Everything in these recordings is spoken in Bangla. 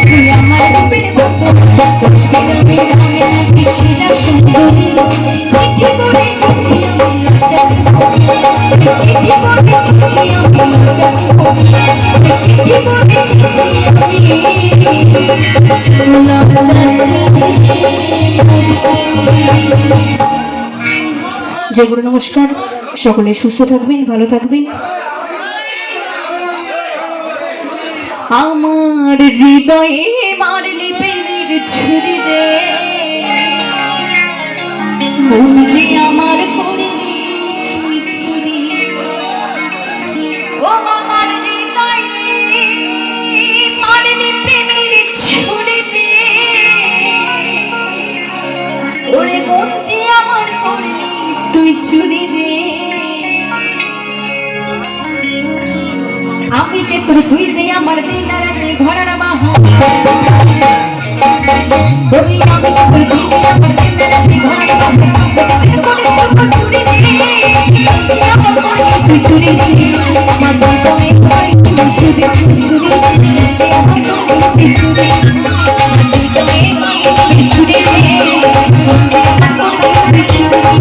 তুই আমার রূপের মতো বুঝবি আমি রঙে নাকি সেরা সুন্দরী চিঠি করে চিঠি আমি লজ্জা চিঠি করে চিঠি আমি লজ্জা চিঠি করে চিঠি আমি জয় গুরু নমস্কার। সকলে সুস্থ থাকবেন, ভালো থাকবেন। আমার হৃদয়ে মারলি প্রেমের ছুরি দে মন যে আমার করলি তুই ছুরি ও আমার হৃদয়ে মারলি প্রেমের ছুরি দে ওরে মন যে আমার করলি তুই ছুরি রে আমি যে তোর তুই যে আমার দিন রাতে ঘোড়ার বাহন ওই আমি যে তোর তুই যে আমার দিন রাতে ঘোড়ার বাহন ছুরি রে তুই ছুরি রে আমার দিনে ভাই তুই ছুরি ছুরি যে আমার তুই ছুরি আমার দিনে ভাই তুই ছুরি রে যে আমার তুই ছুরি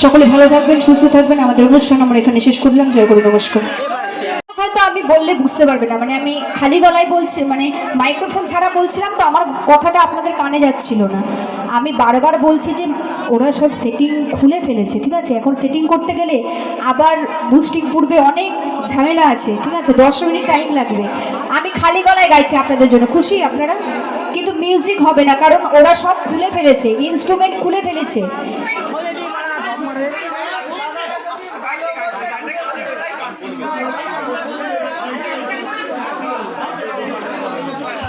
সকলে ভালো থাকবেন, সুস্থ থাকবেন। আমাদের অনুষ্ঠান আমরা এখানে শেষ করলাম। জয় গুরু নমস্কার। হয়তো আমি বললে বুঝতে পারবে না, মানে আমি খালি গলায় বলছি, মানে মাইক্রোফোন ছাড়া বলছিলাম তো আমার কথাটা আপনাদের কানে যাচ্ছিল না। আমি বারবার বলছি যে ওরা সব সেটিং খুলে ফেলেছে, ঠিক আছে? এখন সেটিং করতে গেলে আবার বুস্টিং পূর্বে অনেক ঝামেলা আছে, ঠিক আছে? 10 মিনিট টাইম লাগবে। আমি খালি গলায় গাইছি আপনাদের জন্য, খুশি আপনারা? কিন্তু মিউজিক হবে না, কারণ ওরা সব খুলে ফেলেছে, ইনস্ট্রুমেন্ট খুলে ফেলেছে।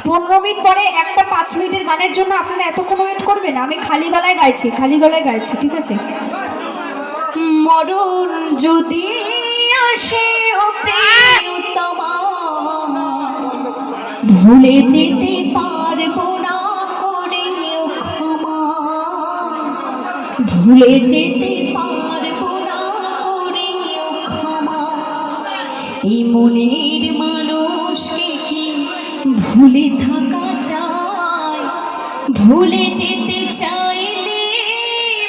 15 মিনিট পরে একটা 5 মিনিটের গানের জন্য আপনারা এতক্ষণ ওয়েট করবেন? আমি খালি গলায় গাইছি, খালি গলায় গাইছি, ঠিক আছে? মরণ যদি আসে ও প্রিয়তমা ভুলে যেতে পারবো না করে ক্ষমা, ভুলে যেতে পারবো না করে ক্ষমা। এই মনের মানুষকে কি ভুলে থাকা যায়? ভুলে যেতে চাইলে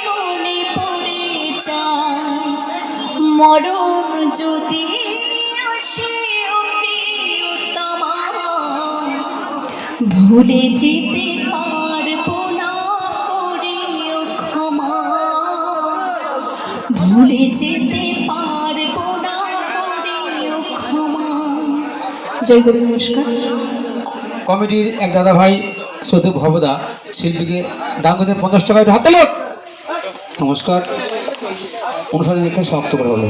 মনে পড়ে যায়। মরণ যদি আসে ও প্রিয়তমা ভুলে যেতে পারবো না করে ক্ষমা, ভুলে যেতে পারবো না করে ক্ষমা। জয় গুরু নমস্কার। কমিটির এক দাদা ভাই সৌদেব ভবদা শিল্পীকে দান করতে 50 টাকা হাতে লোক। নমস্কার। অনুষ্ঠানে এখানে সমাপ্ত করা হলো।